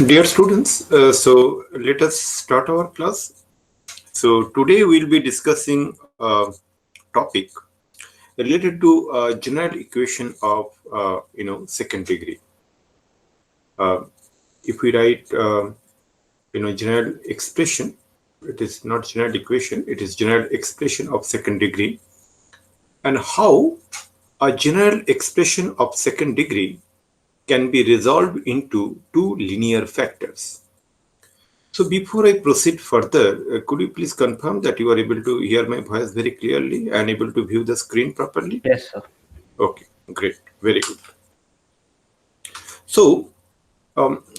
Dear students, so let us start our class. So today we'll be discussing a topic related to general equation of second degree. Uh, if we write general expression, it is not general equation; it is general expression of second degree, and how a general expression of second degree can be resolved into two linear factors. So before I proceed further, could you please confirm that you are able to hear my voice very clearly and able to view the screen properly? Yes, sir. Okay, great, very good. So,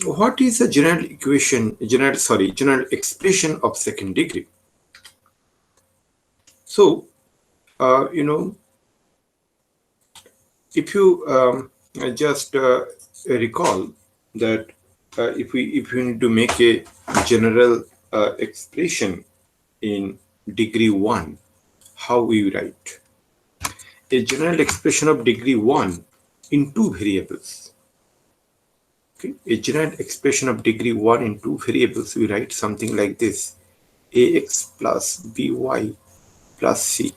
what is a general equation, general expression of second degree? So, uh, you know, if you just recall that if we need to make a general expression in degree one, how we write a general expression of degree 1 in two variables. Okay, a general expression of degree 1 in two variables, we write something like this: ax plus by plus c.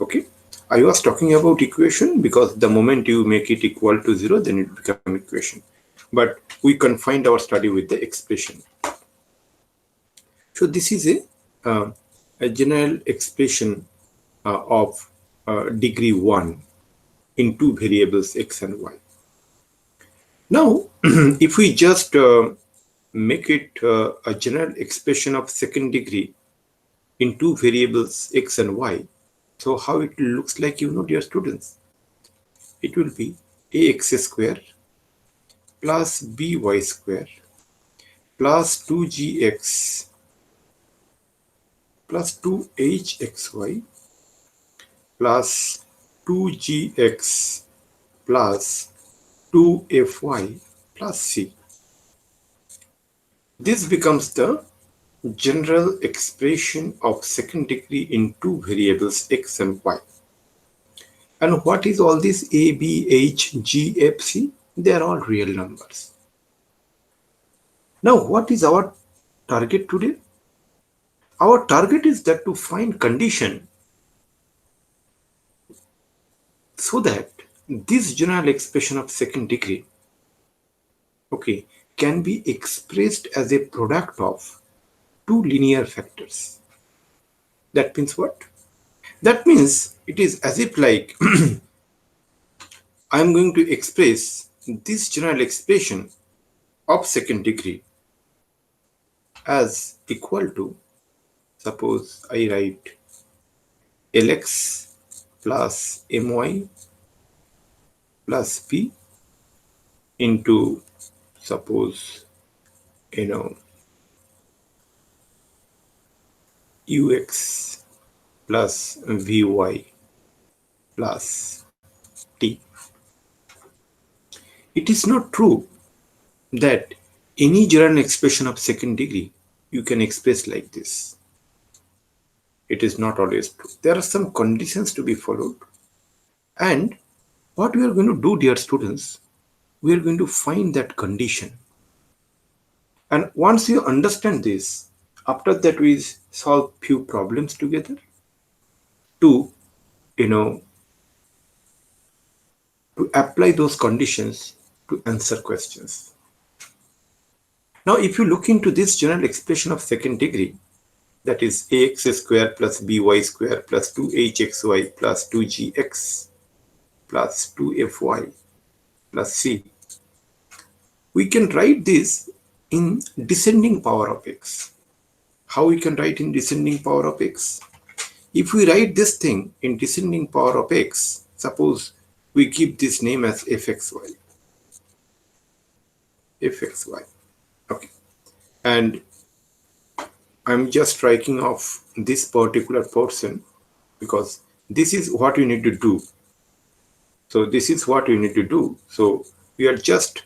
Okay, I was talking about equation because the moment you make it equal to 0, then it becomes equation. But we confined our study with the expression. So this is a general expression of degree 1 in two variables x and y. Now, if we just make it a general expression of second degree in two variables x and y, so how it looks like, dear students, it will be ax square plus by square plus 2gx plus 2hxy plus 2gx plus 2fy plus c. This becomes the general expression of second degree in two variables x and y. And what is all this a, b, h, g, f, c? They are all real numbers. Now, what is our target today? Our target is that to find condition so that this general expression of second degree, okay, can be expressed as a product of two linear factors. That means what? That means it is as if like I am going to express this general expression of second degree as equal to, suppose I write Lx plus my plus p into, suppose, you know, ux plus vy plus t. It is not true that any general expression of second degree you can express like this. It is not always true. There are some conditions to be followed. And what we are going to do, dear students, we are going to find that condition. And once you understand this, after that we solve few problems together to, you know, to apply those conditions to answer questions. Now, if you look into this general expression of second degree, that is ax square plus by square plus 2hxy plus 2gx plus 2fy plus c, we can write this in descending power of x. How we can write in descending power of x? If we write this thing in descending power of x, suppose we give this name as fxy. Fxy. Okay. And I'm just striking off this particular portion because this is what you need to do. So this is what you need to do. So we are just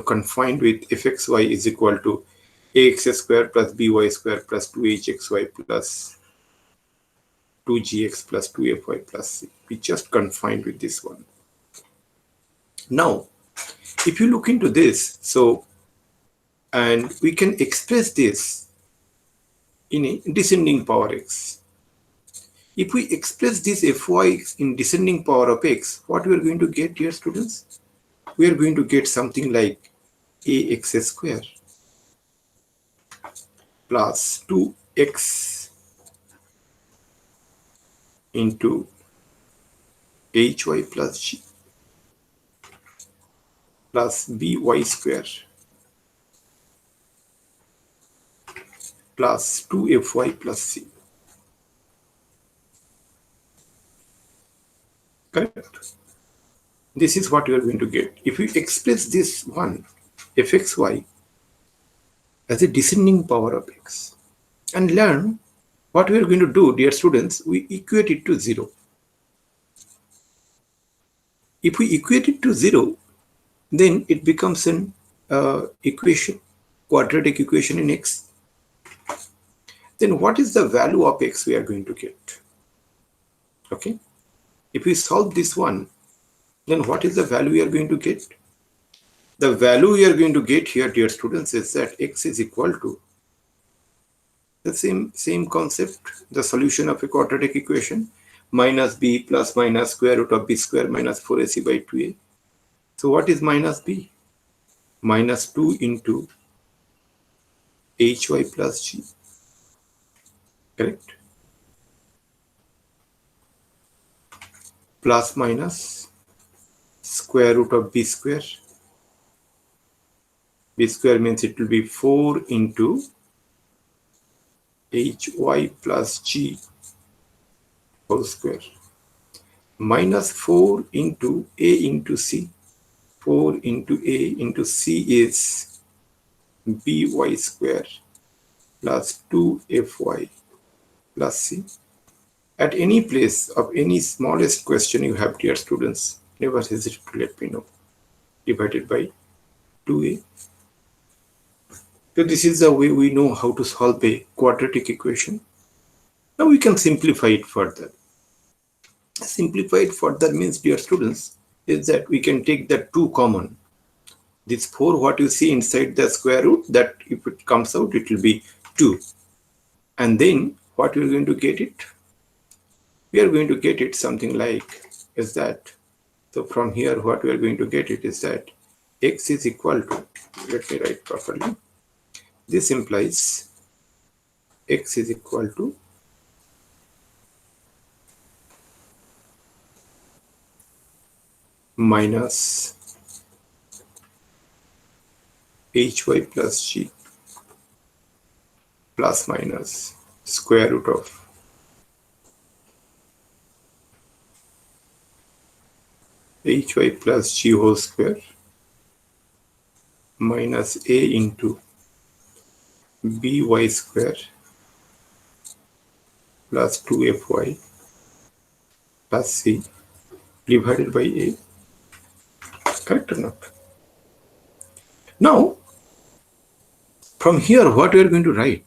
confined with fxy is equal to ax square plus by square plus 2hxy plus 2gx plus 2fy plus c. We just confined with this one. Now, if you look into this, so And we can express this in a descending power x. If we express this fy in descending power of x, what we are going to get, dear students? We are going to get something like ax square plus 2x into hy plus g plus by square plus 2fy plus c. Correct? This is what you are going to get. If we express this one, fxy, as a descending power of x, and learn what we are going to do, dear students, we equate it to 0. If we equate it to 0, then it becomes an equation, quadratic equation in x. Then what is the value of x we are going to get? Okay. If we solve this one, then what is the value we are going to get? The value we are going to get here, dear students, is that x is equal to the same concept, the solution of a quadratic equation, minus b plus minus square root of b square minus 4ac by 2a. So what is minus b? Minus 2 into hy plus g. Correct? Plus minus square root of b square. B square means it will be 4 into hy plus g whole square minus 4 into a into c. 4 into a into c is by square plus 2fy plus c. At any place of any smallest question you have, dear students, never hesitate to let me know. Divided by 2a. So this is the way we know how to solve a quadratic equation. Now we can simplify it further. Simplify it further means, dear students, is that we can take the 2 common. This 4, what you see inside the square root, that if it comes out, it will be 2. And then what we are going to get it? We are going to get it something like is that. So from here, what we are going to get it is that x is equal to, let me write properly. This implies x is equal to minus hy plus g plus minus square root of hy plus g whole square minus a into by square plus 2fy plus c divided by a. Correct or not? Now, from here, what we are going to write?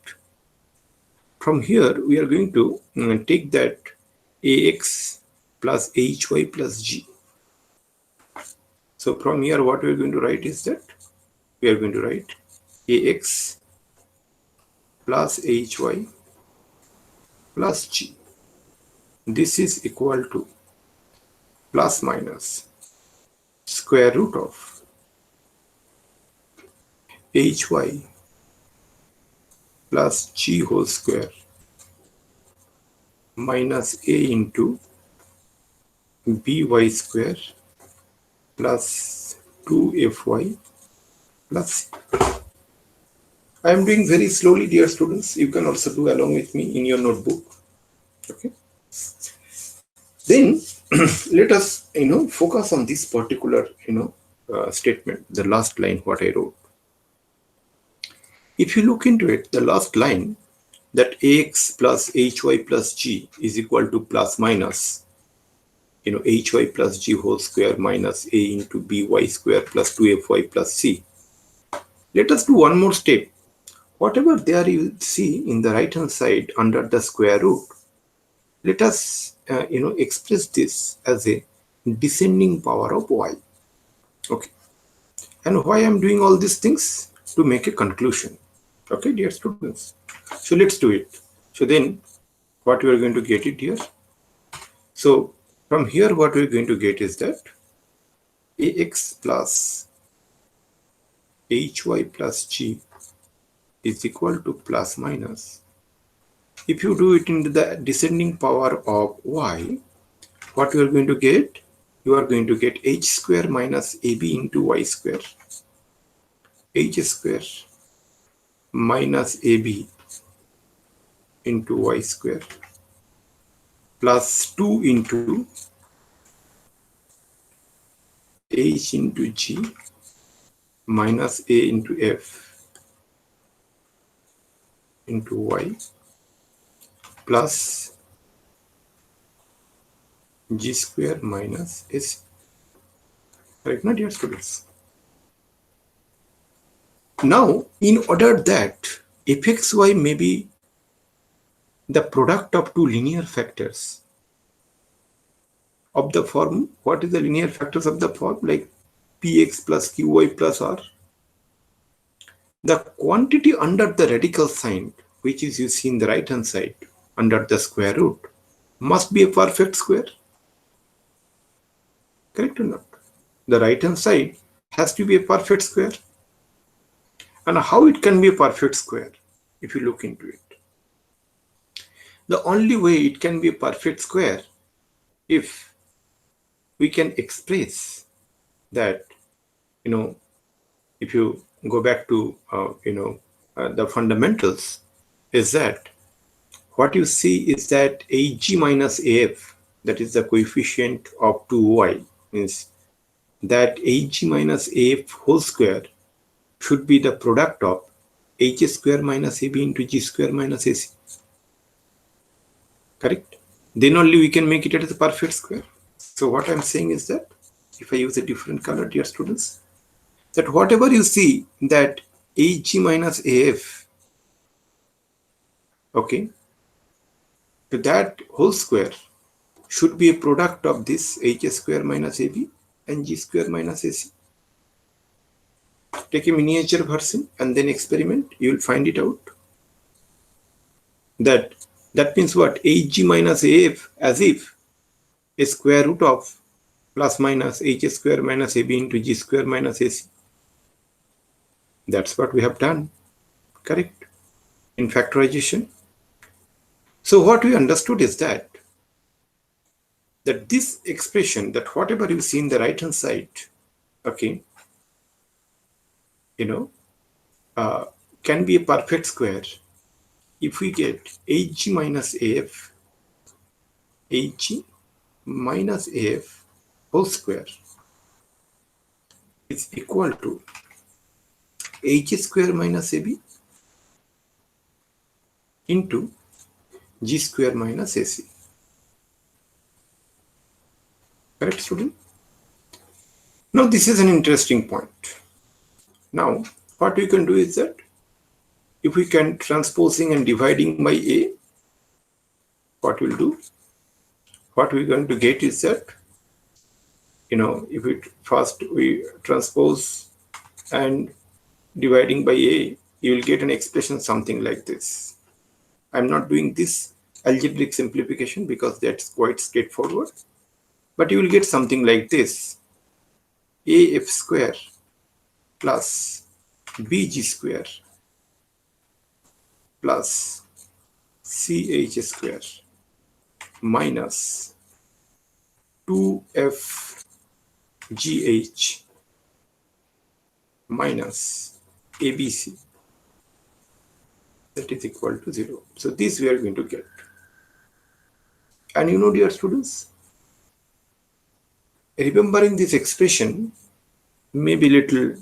From here, we are going to take that ax plus hy plus g. So from here, what we are going to write is that we are going to write ax plus hy plus g. This is equal to plus minus square root of hy plus g whole square minus a into by square plus 2fy plus c. I am doing very slowly, dear students. You can also do along with me in your notebook. Okay. Then let us, focus on this particular, statement, the last line what I wrote. If you look into it, the last line, that ax plus hy plus g is equal to plus minus, hy plus g whole square minus a into by square plus 2fy plus c. Let us do one more step. Whatever there you see in the right hand side under the square root, let us express this as a descending power of y. Okay. And why I'm doing all these things? to make a conclusion. Okay, dear students. So let's do it. So then what we are going to get it here. So from here what we are going to get is that ax plus hy plus g is equal to plus minus. If you do it into the descending power of y, what you are going to get? You are going to get h square minus ab into y square. H square minus ab into y square plus 2 into h into g minus a into f into y plus g square minus s. Correct, not dear students? Now, in order that fxy may be the product of two linear factors of the form, what is the linear factors of the form? Like px plus qy plus r. The quantity under the radical sign, which is you see in the right hand side under the square root, must be a perfect square. Correct or not? The right hand side has to be a perfect square. And how it can be a perfect square if you look into it? The only way it can be a perfect square if we can express that, if you go back to, the fundamentals, is that what you see is that ag minus af, that is the coefficient of 2y, means that ag minus af whole square should be the product of h square minus ab into g square minus ac. Correct? Then only we can make it as a perfect square. So what I'm saying is that, if I use a different color, dear students, that whatever you see that ag minus af, okay, so that whole square should be a product of this h square minus ab and g square minus ac. Take a miniature version and then experiment, you will find it out. That means what? Ag minus af, as if a square root of plus minus h square minus ab into g square minus ac. That's what we have done, correct, in factorization. So what we understood is that this expression, that whatever you see in the right hand side, okay, can be a perfect square if we get hg minus af, hg minus af whole square is equal to h square minus ab into g square minus ac. Correct, student? Now this is an interesting point. Now what we can do is that, if we can transposing and dividing by a, what we'll do, what we're going to get is that, if we first we transpose and dividing by a, you will get an expression something like this. I'm not doing this algebraic simplification because that's quite straightforward, but you will get something like this: af square plus bg square plus ch square minus 2fgh minus abc, that is equal to 0. So this we are going to get. And dear students, remembering this expression may be little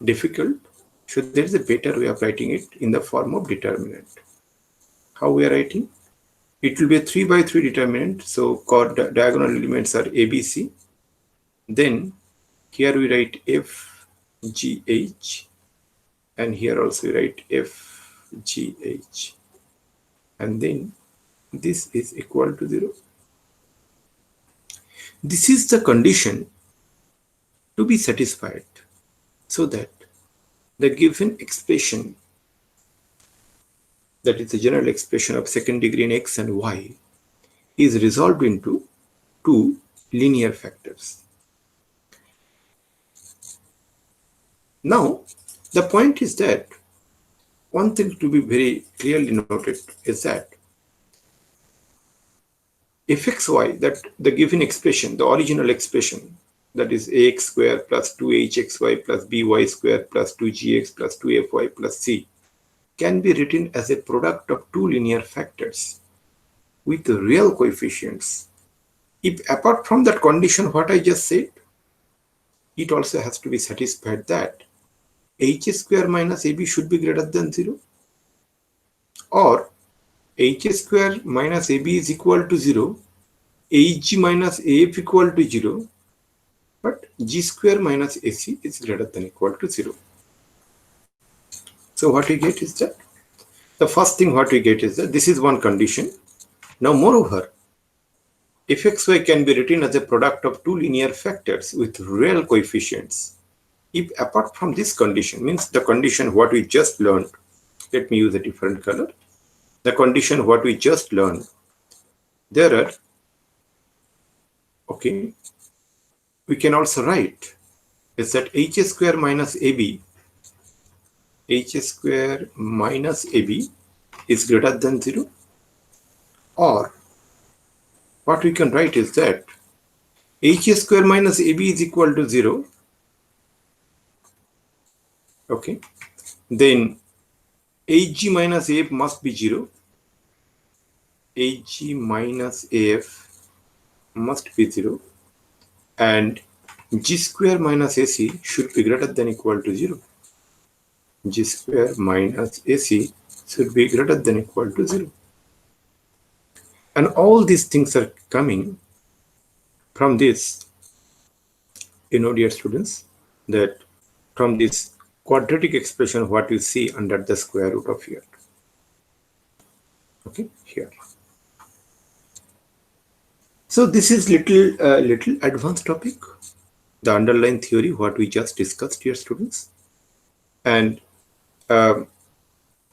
difficult, so there is a better way of writing it in the form of determinant. How we are writing? It will be a 3 by 3 determinant, so diagonal elements are abc. Then here we write fgh, and here also we write fgh, and then this is equal to 0. This is the condition to be satisfied, so that the given expression, that is the general expression of second degree in x and y, is resolved into two linear factors. Now, the point is that one thing to be very clearly noted is that fxy, that the given expression, the original expression, that is ax square plus 2hxy plus by square plus 2gx plus 2fy plus c, can be written as a product of two linear factors with real coefficients. If apart from that condition what I just said, it also has to be satisfied that h square minus ab should be greater than 0, or h square minus ab is equal to 0, hg minus af equal to 0, but g square minus ac is greater than equal to 0. So what we get is that, the first thing what we get is that this is one condition. Now moreover, fxy can be written as a product of two linear factors with real coefficients. If apart from this condition, means the condition what we just learned, let me use a different color. The condition what we just learned, there are, okay, we can also write is that h square minus ab, h square minus ab is greater than 0, or what we can write is that h square minus ab is equal to 0. Okay, then hg minus af must be 0. hg minus af must be 0, and g square minus ac should be greater than equal to 0. G square minus ac should be greater than equal to 0. And all these things are coming from this, dear students, that from this quadratic expression what you see under the square root of here. Okay, here. So this is little advanced topic, the underlying theory what we just discussed here, students. And I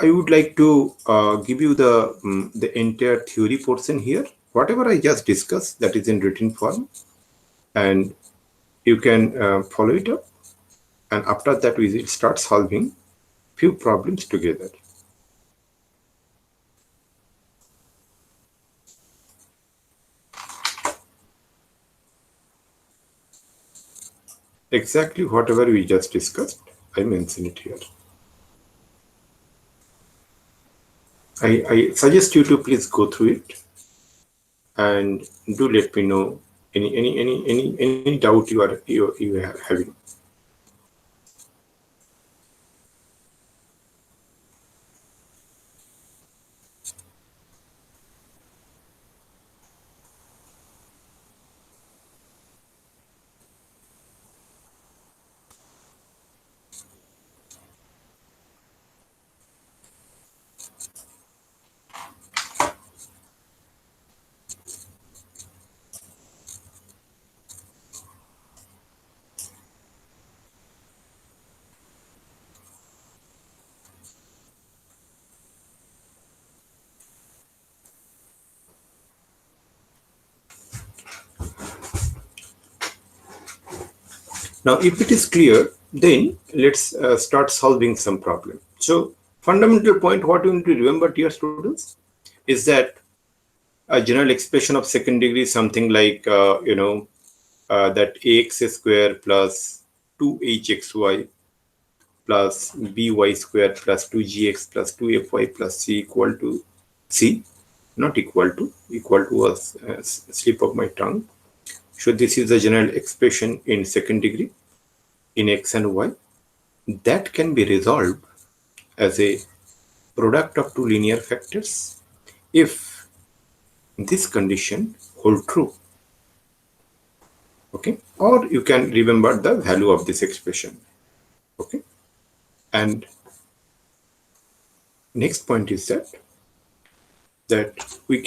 would like to give you the entire theory portion here. Whatever I just discussed, that is in written form, and you can follow it up. And after that, we will start solving few problems together. Exactly whatever we just discussed, I mention it here. I suggest you to please go through it and do let me know any doubt you are having. Now, if it is clear, then let's start solving some problem. So, fundamental point what you need to remember, dear students, is that a general expression of second degree is something like, that ax square plus 2hxy plus by square plus 2gx plus 2fy plus c equal to c, not equal to was a slip of my tongue. So this is the general expression in second degree in x and y that can be resolved as a product of two linear factors if this condition hold true. Okay, or you can remember the value of this expression. Okay, and next point is that we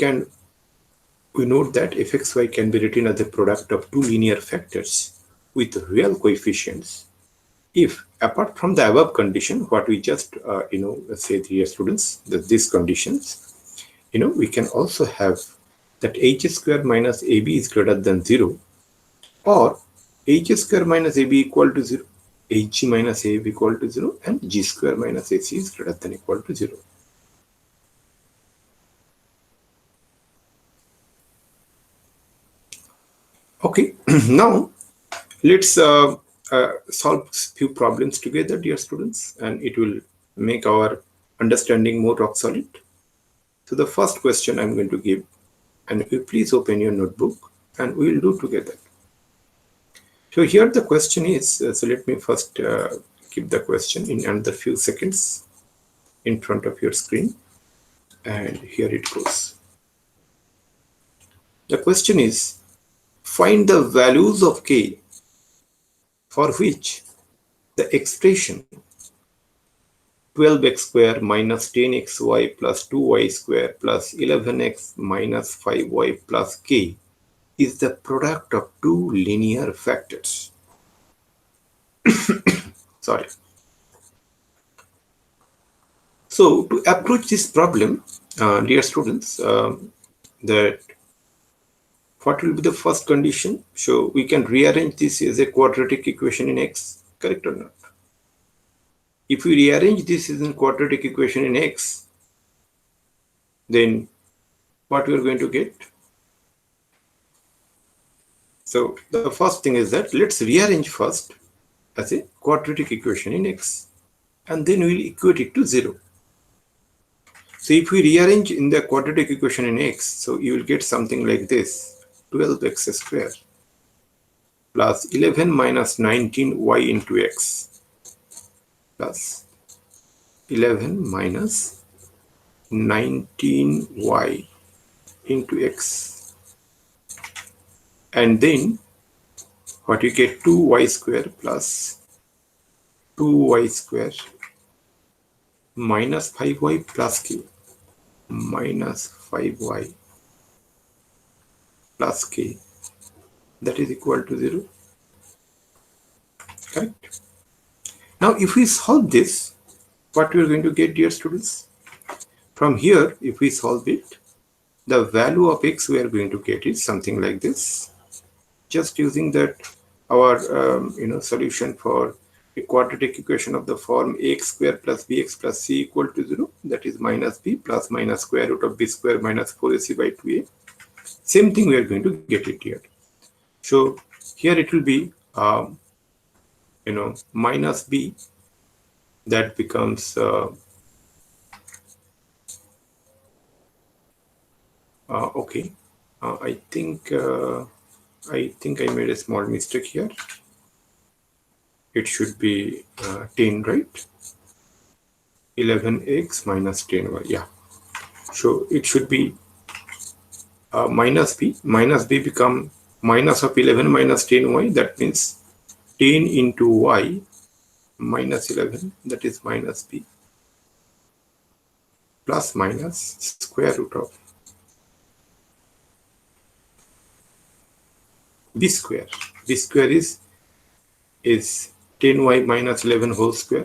note that fxy can be written as a product of two linear factors with real coefficients if apart from the above condition, what we just said here, students, that these conditions, we can also have that h square minus ab is greater than 0, or h square minus ab equal to 0, hg minus ab equal to 0, and g square minus ac is greater than equal to 0. Okay, now let's solve few problems together, dear students, and it will make our understanding more rock solid. So the first question I'm going to give, and you please open your notebook and we will do together. So here the question is, so let me first keep the question in another few seconds in front of your screen, and here it goes. The question is, find the values of k for which the expression 12x square minus 10xy plus 2y square plus 11x minus 5y plus k is the product of two linear factors. Sorry. So to approach this problem, dear students, that what will be the first condition? So we can rearrange this as a quadratic equation in x, correct or not? If we rearrange this as a quadratic equation in x, then what we are going to get? So the first thing is that let's rearrange first as a quadratic equation in x, and then we'll equate it to 0. So if we rearrange in the quadratic equation in x, so you will get something like this: 12x square plus 11 minus 19y into x plus 11 minus 19y into x, and then what you get, 2y square plus 2y square minus 5y plus k minus 5y plus k, that is equal to 0. Correct? Now if we solve this, what we are going to get, dear students? From here, if we solve it, the value of x we are going to get is something like this. Just using that our solution for a quadratic equation of the form ax square plus bx plus c equal to 0, that is minus b plus minus square root of b square minus 4ac by 2a. Same thing we are going to get it here. So here it will be minus b, that becomes okay. I think I made a small mistake here. It should be 10, right? 11x minus 10y. Yeah. So it should be minus b. Minus b become minus of 11 minus 10y. That means 10 into y minus 11. That is minus b plus minus square root of b square. B square is 10y minus 11 whole square.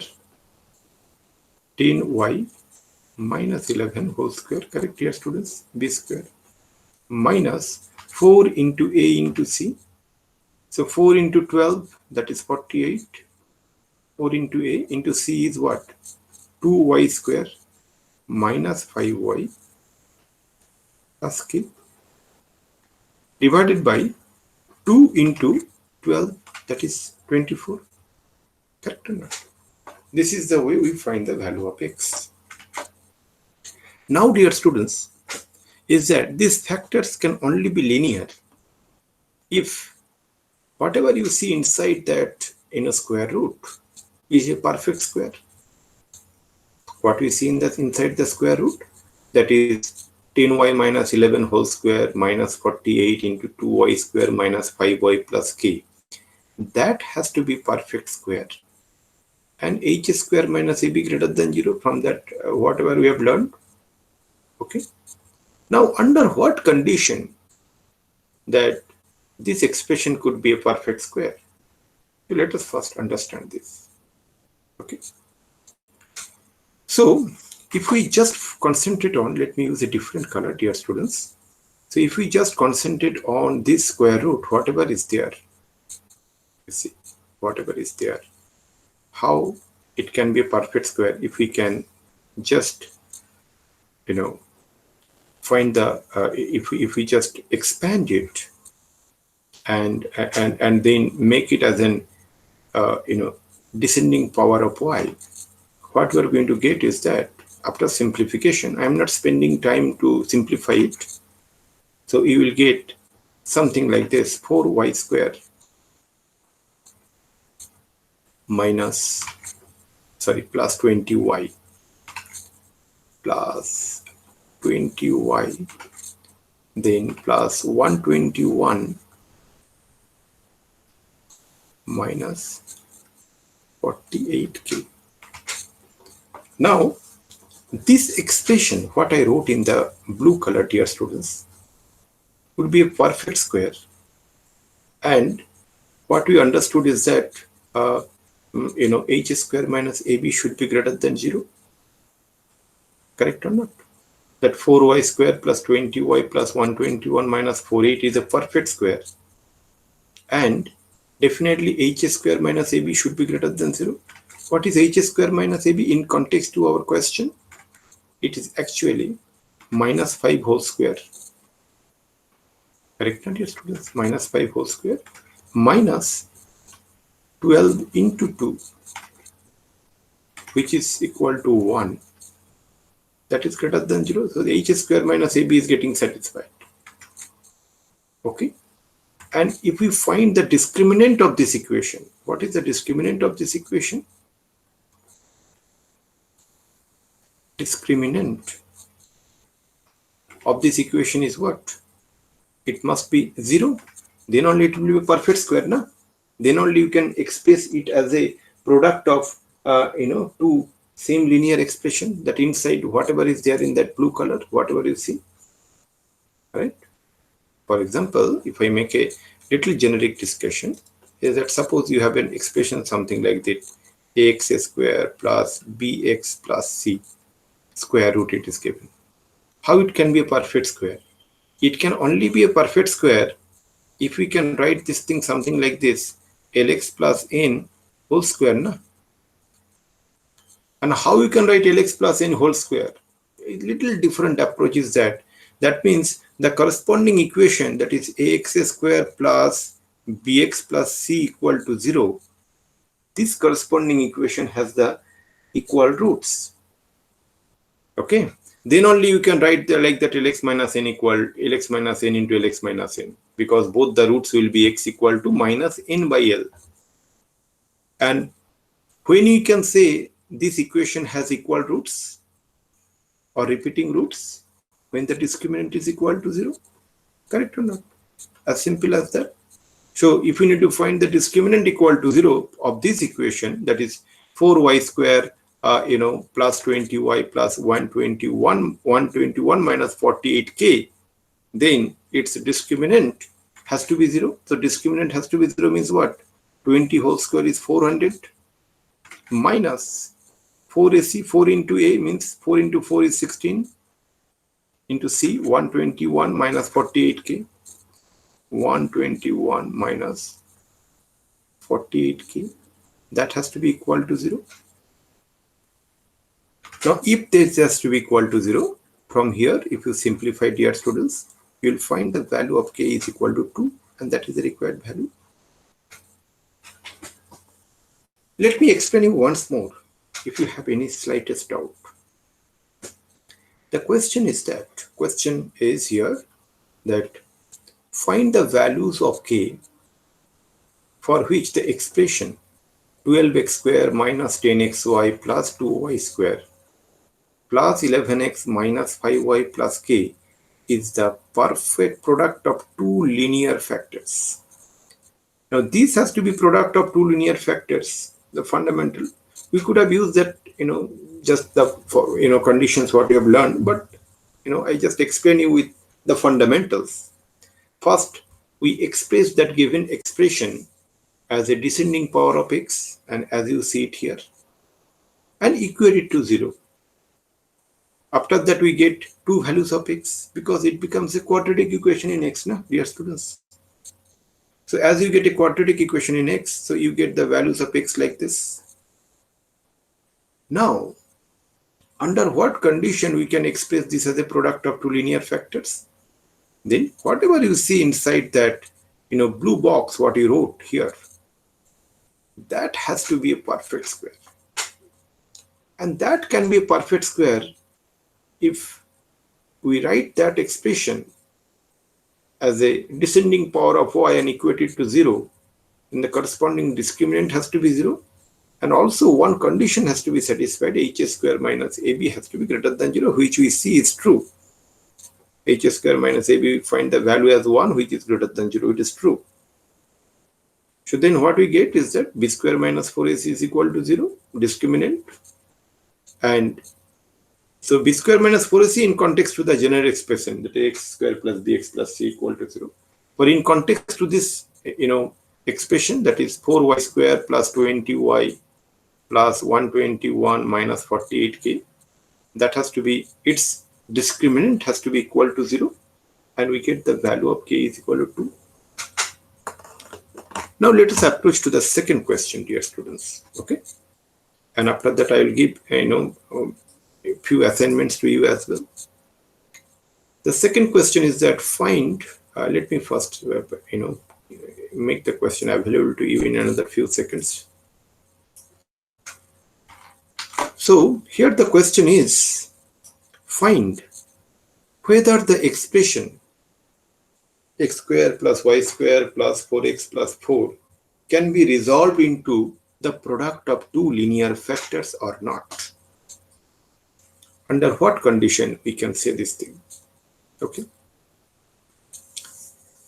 10y minus 11 whole square, correct, dear students? B square minus 4 into a into c. So 4 into 12, that is 48. 4 into a into c is what? 2y square minus 5y plus k divided by 2 into 12, that is 24. Correct or not? This is the way we find the value of x. Now, dear students, is that these factors can only be linear if whatever you see inside that in a square root is a perfect square. What we see in that inside the square root, that is 10y minus 11 whole square minus 48 into 2y square minus 5y plus k. That has to be perfect square. And h square minus ab greater than 0 from that whatever we have learned. Okay. Now, under what condition that this expression could be a perfect square? So let us first understand this. Okay. So if we just concentrate on, let me use a different color, dear students. So if we just concentrate on this square root, whatever is there, you see, whatever is there, how it can be a perfect square if we can just, find the, if we just expand it and then make it as an, descending power of y, what we are going to get is that after simplification, I am not spending time to simplify it. So you will get something like this: 4y square minus, sorry, plus 20y plus 20y, then plus 121 minus 48k. Now, this expression, what I wrote in the blue color, dear students, would be a perfect square. And what we understood is that, h square minus ab should be greater than 0. Correct or not? That 4y square plus 20y plus 121 minus 48 is a perfect square. And definitely h square minus ab should be greater than 0. What is h square minus ab in context to our question? It is actually minus 5 whole square. Correct, dear students? Minus 5 whole square minus 12 into 2, which is equal to 1. That is greater than 0. So the h square minus ab is getting satisfied. Okay. And if we find the discriminant of this equation, what is the discriminant of this equation? Discriminant of this equation is what? It must be 0. Then only it will be a perfect square, na? Then only you can express it as a product of, two same linear expression, that inside whatever is there in that blue color, whatever you see, right? For example, if I make a little generic discussion, is that suppose you have an expression something like that: ax square plus bx plus c square root, it is given. How it can be a perfect square? It can only be a perfect square if we can write this thing something like this: lx plus n whole square, na? And how you can write lx plus n whole square? A little different approach is that. That means the corresponding equation, that is ax square plus bx plus c equal to 0, this corresponding equation has the equal roots. Okay. Then only you can write the, like that, lx minus n equal lx minus n into lx minus n, because both the roots will be x equal to minus n by l. And when you can say this equation has equal roots or repeating roots, when the discriminant is equal to 0. Correct or not? As simple as that. So if we need to find the discriminant equal to 0 of this equation, that is 4y square plus 20y plus 121 minus 48k, then its discriminant has to be 0. So discriminant has to be 0 means what? 20 whole square is 400 minus 4ac, 4 into a means 4 into 4 is 16, into c, 121 minus 48k, 121 minus 48k, that has to be equal to 0. Now, if this has to be equal to 0, from here, if you simplify, dear students, you will find the value of k is equal to 2, and that is the required value. Let me explain you once more, if you have any slightest doubt. The question is here that find the values of k for which the expression 12x square minus 10xy plus 2y square plus 11x minus 5y plus k is the perfect product of two linear factors. Now this has to be product of two linear factors, the fundamental. We could have used that, just the conditions what we have learned, but I just explain you with the fundamentals. First, we express that given expression as a descending power of x, and as you see it here, and equate it to 0. After that, we get two values of x because it becomes a quadratic equation in x, na, dear students. So as you get a quadratic equation in x, so you get the values of x like this. Now, under what condition we can express this as a product of two linear factors? Then whatever you see inside that, blue box, what you wrote here, that has to be a perfect square. And that can be a perfect square if we write that expression as a descending power of y and equate it to 0, then the corresponding discriminant has to be 0. And also one condition has to be satisfied, h square minus ab has to be greater than 0, which we see is true. H square minus ab, we find the value as 1, which is greater than 0, it is true. So then what we get is that b square minus 4ac is equal to 0, discriminant. And so b square minus 4ac in context to the general expression, that x square plus bx plus c equal to 0. But in context to this, expression, that is 4y square plus 20y plus 121 minus 48k, that has to be, its discriminant has to be equal to 0, and we get the value of k is equal to 2. Now let us approach to the second question, dear students. Okay, and after that I will give a few assignments to you as well. The second question is that find. Let me first make the question available to you in another few seconds. So here the question is, find whether the expression x square plus y square plus 4x plus 4 can be resolved into the product of two linear factors or not. Under what condition we can say this thing? Okay.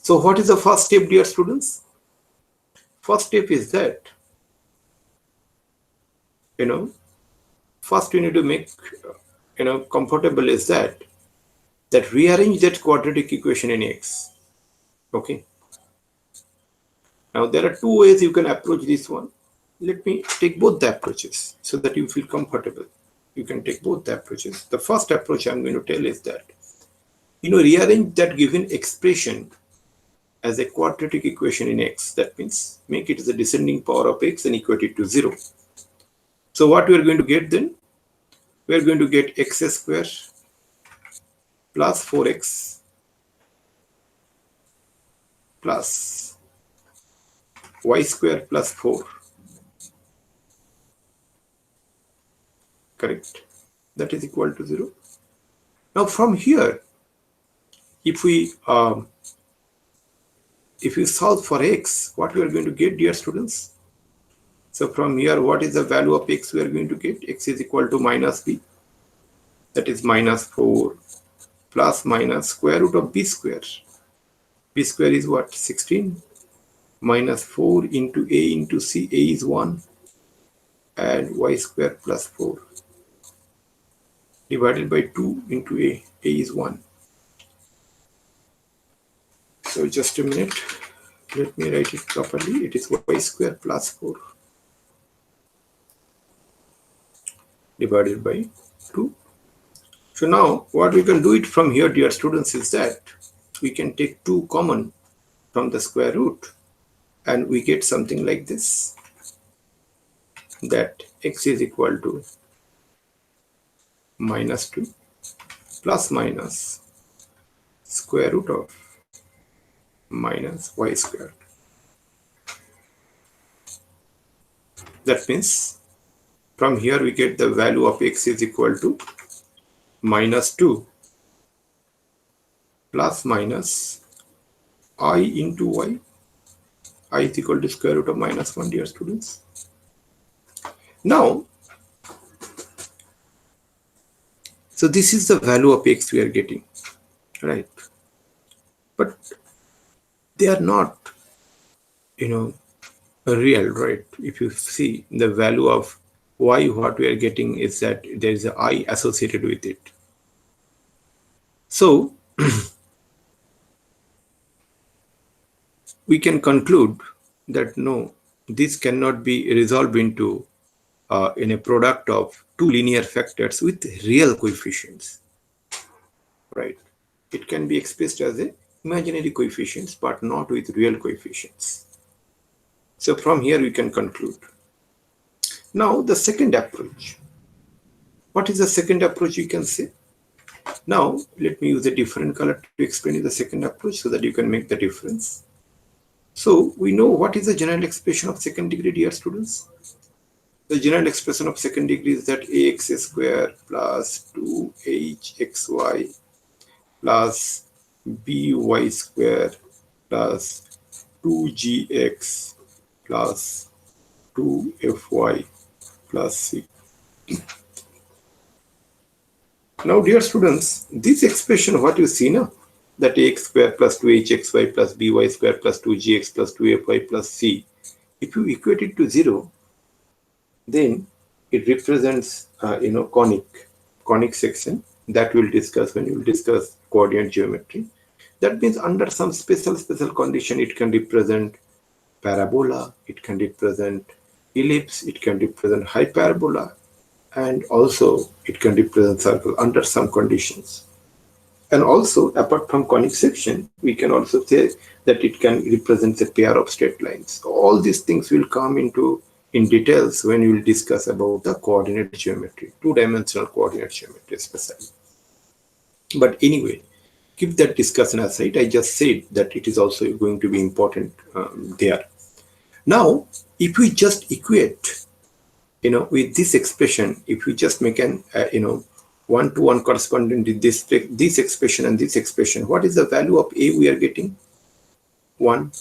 So what is the first step, dear students? First step is that, first we need to make, comfortable is that rearrange that quadratic equation in x. Okay. Now there are two ways you can approach this one. Let me take both the approaches so that you feel comfortable. You can take both the approaches. The first approach I'm going to tell is that, rearrange that given expression as a quadratic equation in x. That means make it as a descending power of x and equate it to 0. So what we are going to get then? We are going to get x square plus 4x plus y square plus 4. Correct? That is equal to 0. Now from here, if we solve for x, what we are going to get, dear students? So from here, what is the value of x we are going to get? X is equal to minus b, that is minus 4 plus minus square root of b square. B square is what? 16 minus 4 into a into c, a is 1, and y square plus 4 divided by 2 into a is 1. So just a minute, let me write it properly. It is y square plus 4 divided by 2. So now what we can do it from here, dear students, is that we can take 2 common from the square root and we get something like this, that x is equal to minus 2 plus minus square root of minus y squared. That means from here we get the value of x is equal to minus 2 plus minus I into y. I is equal to square root of minus 1, dear students. Now, so this is the value of x we are getting, right? But they are not, real, right? If you see the value of y, what we are getting is that there is a I associated with it. So we can conclude that no, this cannot be resolved into in a product of two linear factors with real coefficients, right? It can be expressed as a imaginary coefficients but not with real coefficients. So from here we can conclude. Now the second approach. What is the second approach you can say? Now let me use a different color to explain you the second approach so that you can make the difference. So we know what is the general expression of second degree, dear students. The general expression of second degree is that ax square plus 2hxy plus by square plus 2gx plus 2fy plus c. Now, dear students, this expression, what you see now, that ax square plus 2hxy plus by square plus 2gx plus 2fy plus c, if you equate it to 0, then it represents, conic section that we'll discuss when we will discuss coordinate geometry. That means under some special condition, it can represent parabola, it can represent ellipse, it can represent hyperbola, and also it can represent circle under some conditions. And also, apart from conic section, we can also say that it can represent a pair of straight lines. All these things will come in details when we will discuss about the coordinate geometry, two-dimensional coordinate geometry especially. But anyway, keep that discussion aside. I just said that it is also going to be important there. Now, if we just equate, with this expression, if we just make an, one-to-one corresponding to this expression and this expression, what is the value of A we are getting? 1.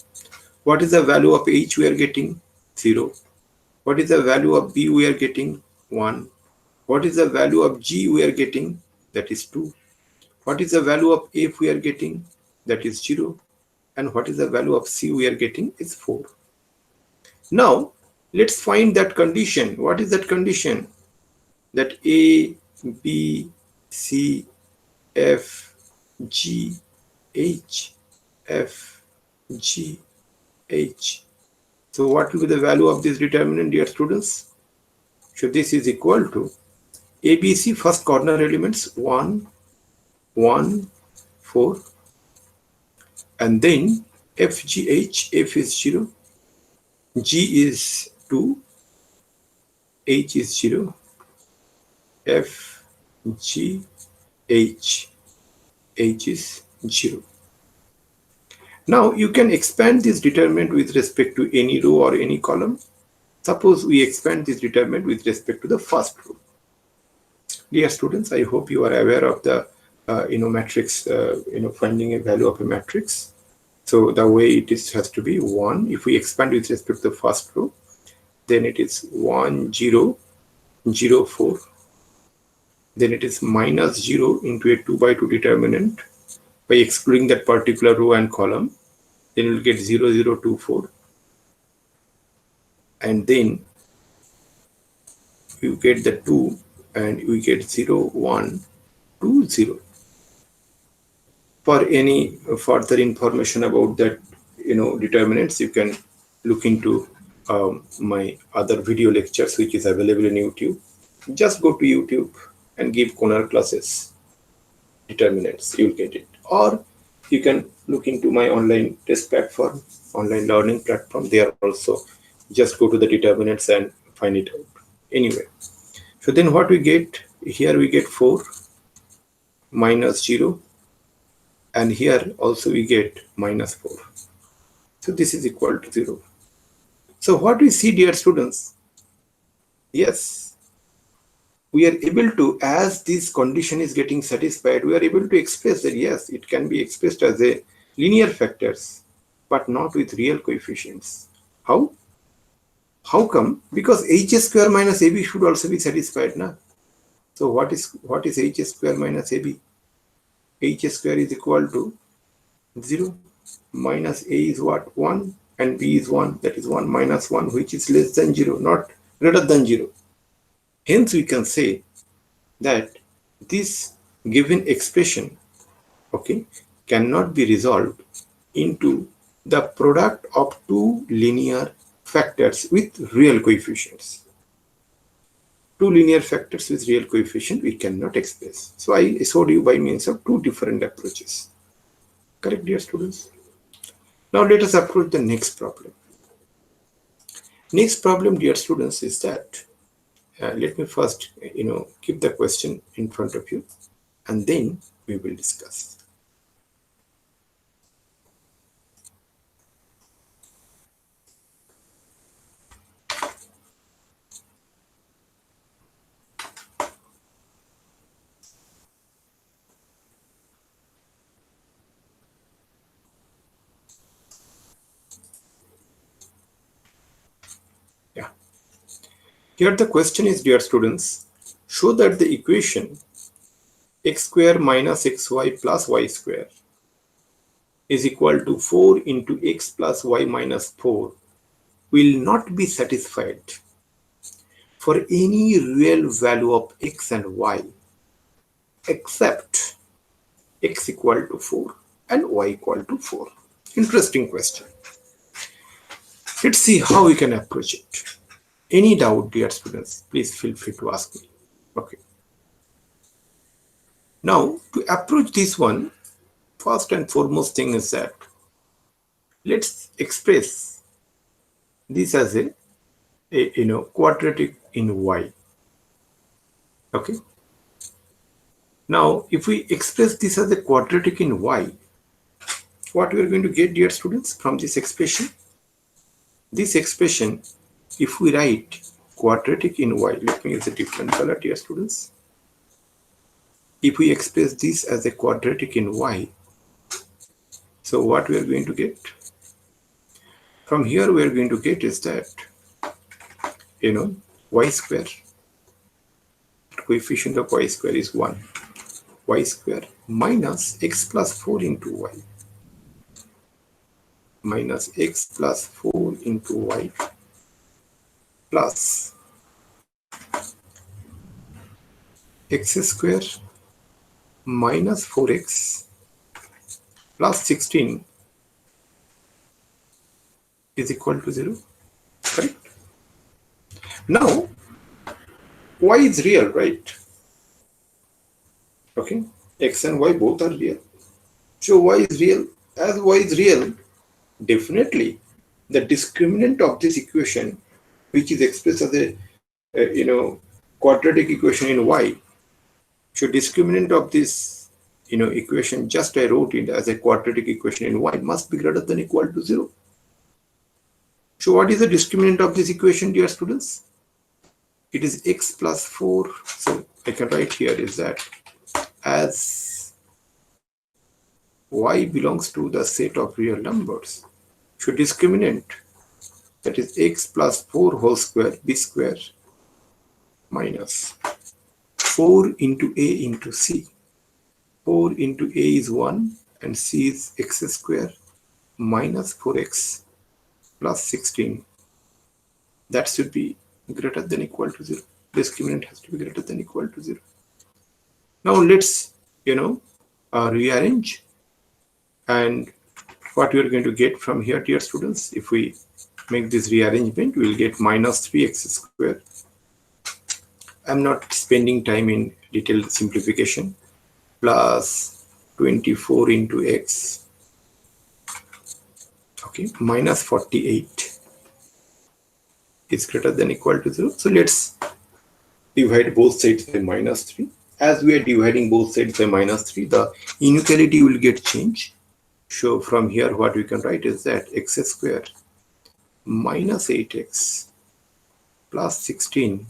What is the value of H we are getting? 0. What is the value of B we are getting? 1. What is the value of G we are getting? That is 2. What is the value of F we are getting? That is 0. And what is the value of C we are getting? Is 4. Now, let's find that condition. What is that condition? That A, B, C, F, G, H, F, G, H. So what will be the value of this determinant, dear students? So this is equal to ABC first corner elements 1, 1, 4, and then FGH, F is 0, G is 2, H is 0, F, G, H, H is 0. Now you can expand this determinant with respect to any row or any column. Suppose we expand this determinant with respect to the first row. Dear students, I hope you are aware of the matrix, finding a value of a matrix. So the way it has to be 1. If we expand with respect to the first row, then it is 1, 0, 0, 4. Then it is minus 0 into a 2 by 2 determinant by excluding that particular row and column. Then you will get 0, 0, 2, 4. And then you get the 2 and we get 0, 1, 2, 0. For any further information about that, determinants, you can look into my other video lectures, which is available in YouTube. Just go to YouTube and give corner classes determinants, you'll get it. Or you can look into my online test platform, online learning platform. There also, just go to the determinants and find it out. Anyway, so then what we get here, we get 4 minus 0, and here also we get minus 4. So this is equal to 0. So what we see, dear students, yes, we are able to, as this condition is getting satisfied, we are able to express that yes, it can be expressed as a linear factors, but not with real coefficients. How? How come? Because h square minus ab should also be satisfied now. So what is h square minus ab? H square is equal to 0 minus a is what? 1 and b is 1, that is 1 minus 1, which is less than 0, not greater than 0. Hence we can say that this given expression, okay, cannot be resolved into the product of two linear factors with real coefficients. two linear factors with real coefficient we cannot express. So I showed you by means of two different approaches. Correct, dear students? Now let us approach the next problem. Next problem, dear students, is that let me first, keep the question in front of you, and then we will discuss. Yeah. Here the question is, dear students, show that the equation x square minus xy plus y square is equal to 4 into x plus y minus 4 will not be satisfied for any real value of x and y except x equal to 4 and y equal to 4. Interesting question. Let's see how we can approach it. Any doubt, dear students, please feel free to ask me. Okay. Now, to approach this one, first and foremost thing is that let's express this as a quadratic in y. Okay. Now, if we express this as a quadratic in y, what we are going to get, dear students, from this expression? This expression, if we write quadratic in y, let me use a different color, dear students. If we express this as a quadratic in y, so what we are going to get? From here, we are going to get is that, y square, coefficient of y square is 1. Y square minus x plus 4 into y. Minus x plus 4 into y plus x square minus 4x plus 16 is equal to 0. Correct? Now, y is real, right? Okay, x and y both are real. So y is real. As y is real, definitely the discriminant of this equation, which is expressed as a quadratic equation in y, so discriminant of this equation, just I wrote it as a quadratic equation in y, must be greater than or equal to 0. So what is the discriminant of this equation, dear students? It is x plus 4. So I can write here is that as y belongs to the set of real numbers, so discriminant, that is x plus 4 whole square b square minus 4 into a into c. 4 into a is 1 and c is x square minus 4x plus 16. That should be greater than or equal to 0. Discriminant has to be greater than or equal to 0. Now let's rearrange, and what we are going to get from here, dear students, if we make this rearrangement, we will get minus 3x square. I'm not spending time in detailed simplification. Plus 24 into x, okay, minus 48 is greater than or equal to 0. So let's divide both sides by minus 3. As we are dividing both sides by minus 3, the inequality will get changed. So from here, what we can write is that x square minus 8x plus 16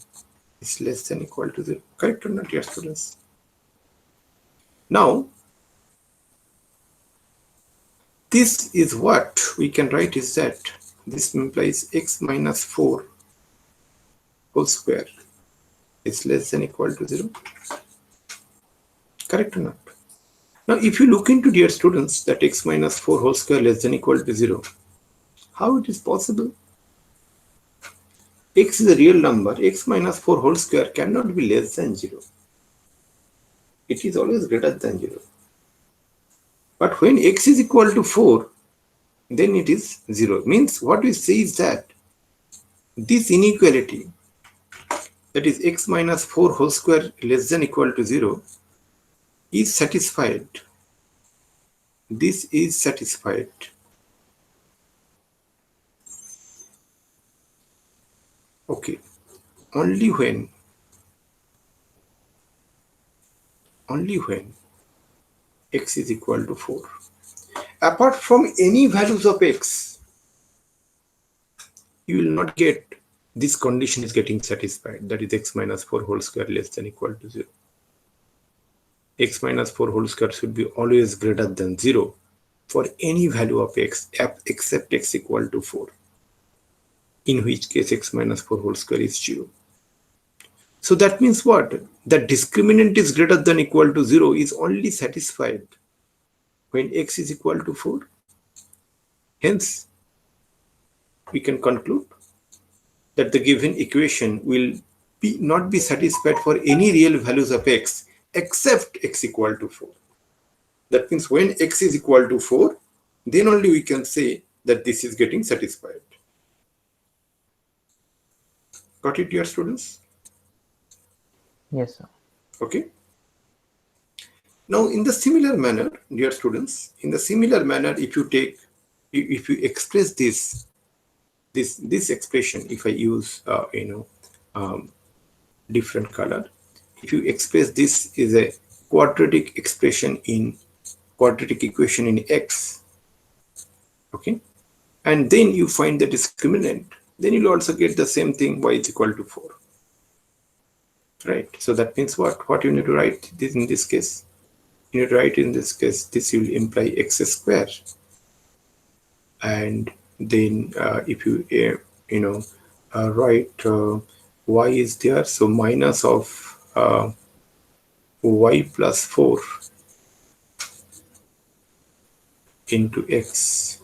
is less than or equal to 0. Correct or not, dear students? Now, this is what we can write is that this implies x minus 4 whole square is less than or equal to 0. Correct or not? Now, if you look into, dear students, that x minus 4 whole square less than or equal to 0, how it is possible? X is a real number. X minus 4 whole square cannot be less than 0. It is always greater than 0. But when x is equal to 4, then it is 0. Means what we say is that this inequality that is x minus 4 whole square less than equal to 0 is satisfied. This is satisfied okay only when x is equal to 4. Apart from any values of x, you will not get this condition is getting satisfied, that is x minus 4 whole square less than equal to 0. X minus 4 whole square should be always greater than 0 for any value of x except x equal to 4, in which case x minus 4 whole square is 0. So that means what? The discriminant is greater than equal to 0 is only satisfied when x is equal to 4. Hence, we can conclude that the given equation will not be satisfied for any real values of x except x equal to 4. That means when x is equal to 4, then only we can say that this is getting satisfied. Got it, dear students? Yes, sir. Okay. Now, in the similar manner, dear students, in the similar manner, if you express this expression, if I use different color, if you express this is a quadratic expression in quadratic equation in x, okay, and then you find the discriminant, then you'll also get the same thing, y is equal to 4, right? So that means what you need to write this in this case? You need to write in this case, this will imply x square, and then if you write y is there, so minus of y plus 4 into x,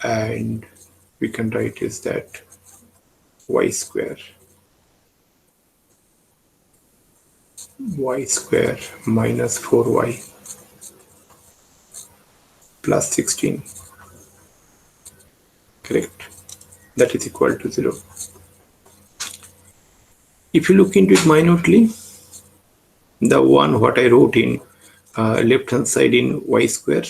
and we can write is that y square minus 4y plus 16, correct? That is equal to 0. If you look into it minutely, the one what I wrote in left hand side in y square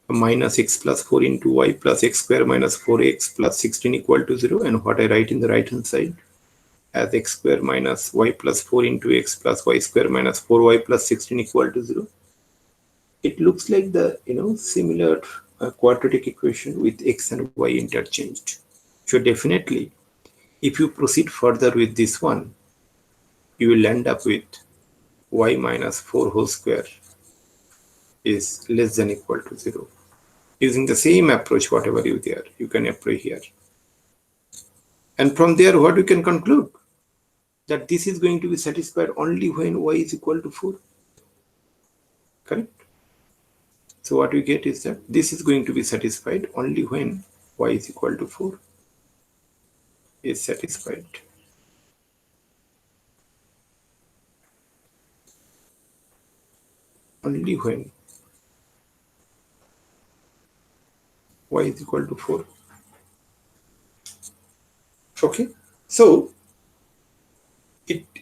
minus x plus 4 into y plus x square minus 4x plus 16 equal to 0, and what I write in the right hand side as x square minus y plus 4 into x plus y square minus 4y plus 16 equal to 0. It looks like the similar quadratic equation with x and y interchanged. So definitely, if you proceed further with this one, you will end up with y minus 4 whole square is less than equal to 0. Using the same approach, whatever you can apply here. And from there, what we can conclude? That this is going to be satisfied only when y is equal to 4. Correct? So what we get is that this is going to be satisfied only when y is equal to 4 is satisfied. Only when y is equal to 4. Okay, so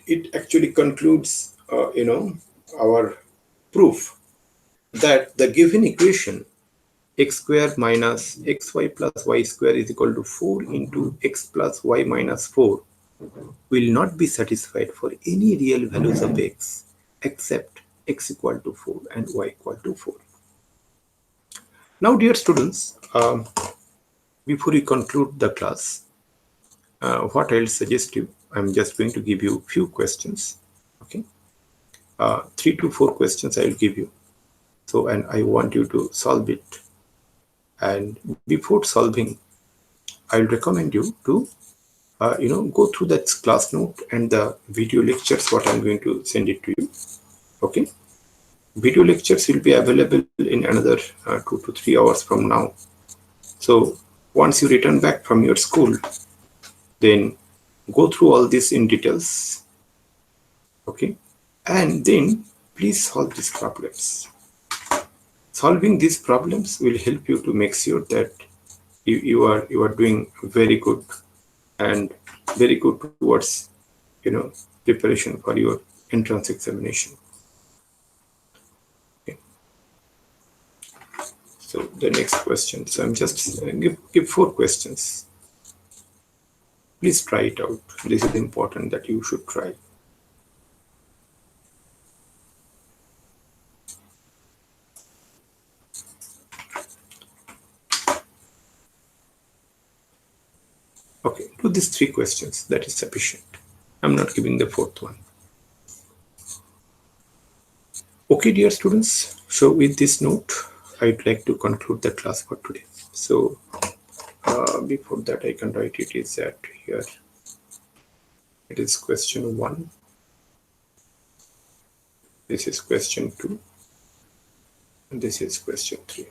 it actually concludes our proof that the given equation x square minus xy plus y square is equal to 4 into x plus y minus 4 will not be satisfied for any real values of x except x equal to 4 and y equal to 4. Now, dear students, before we conclude the class, what I'll suggest you, I'm just going to give you few questions. Okay, 3 to 4 questions I'll give you. So, and I want you to solve it. And before solving, I'll recommend you to, go through that class note and the video lectures, what I'm going to send it to you. Okay. Video lectures will be available in another 2 to 3 hours from now. So once you return back from your school, then go through all this in details. Okay. And then please solve these problems. Solving these problems will help you to make sure that you are doing very good and very good towards you know preparation for your entrance examination. Okay. So the next question. So I'm just give four questions. Please try it out. This is important that you should try. Okay, do these three questions. That is sufficient. I'm not giving the fourth one. Okay, dear students. So with this note, I'd like to conclude the class for today. So before that, I can write it is that here it is question one. This is question two. And this is question three.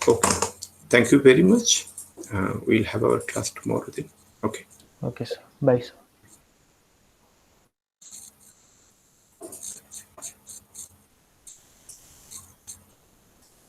Okay. Thank you very much. We'll have our class tomorrow then. Okay. Okay, sir. Bye, sir.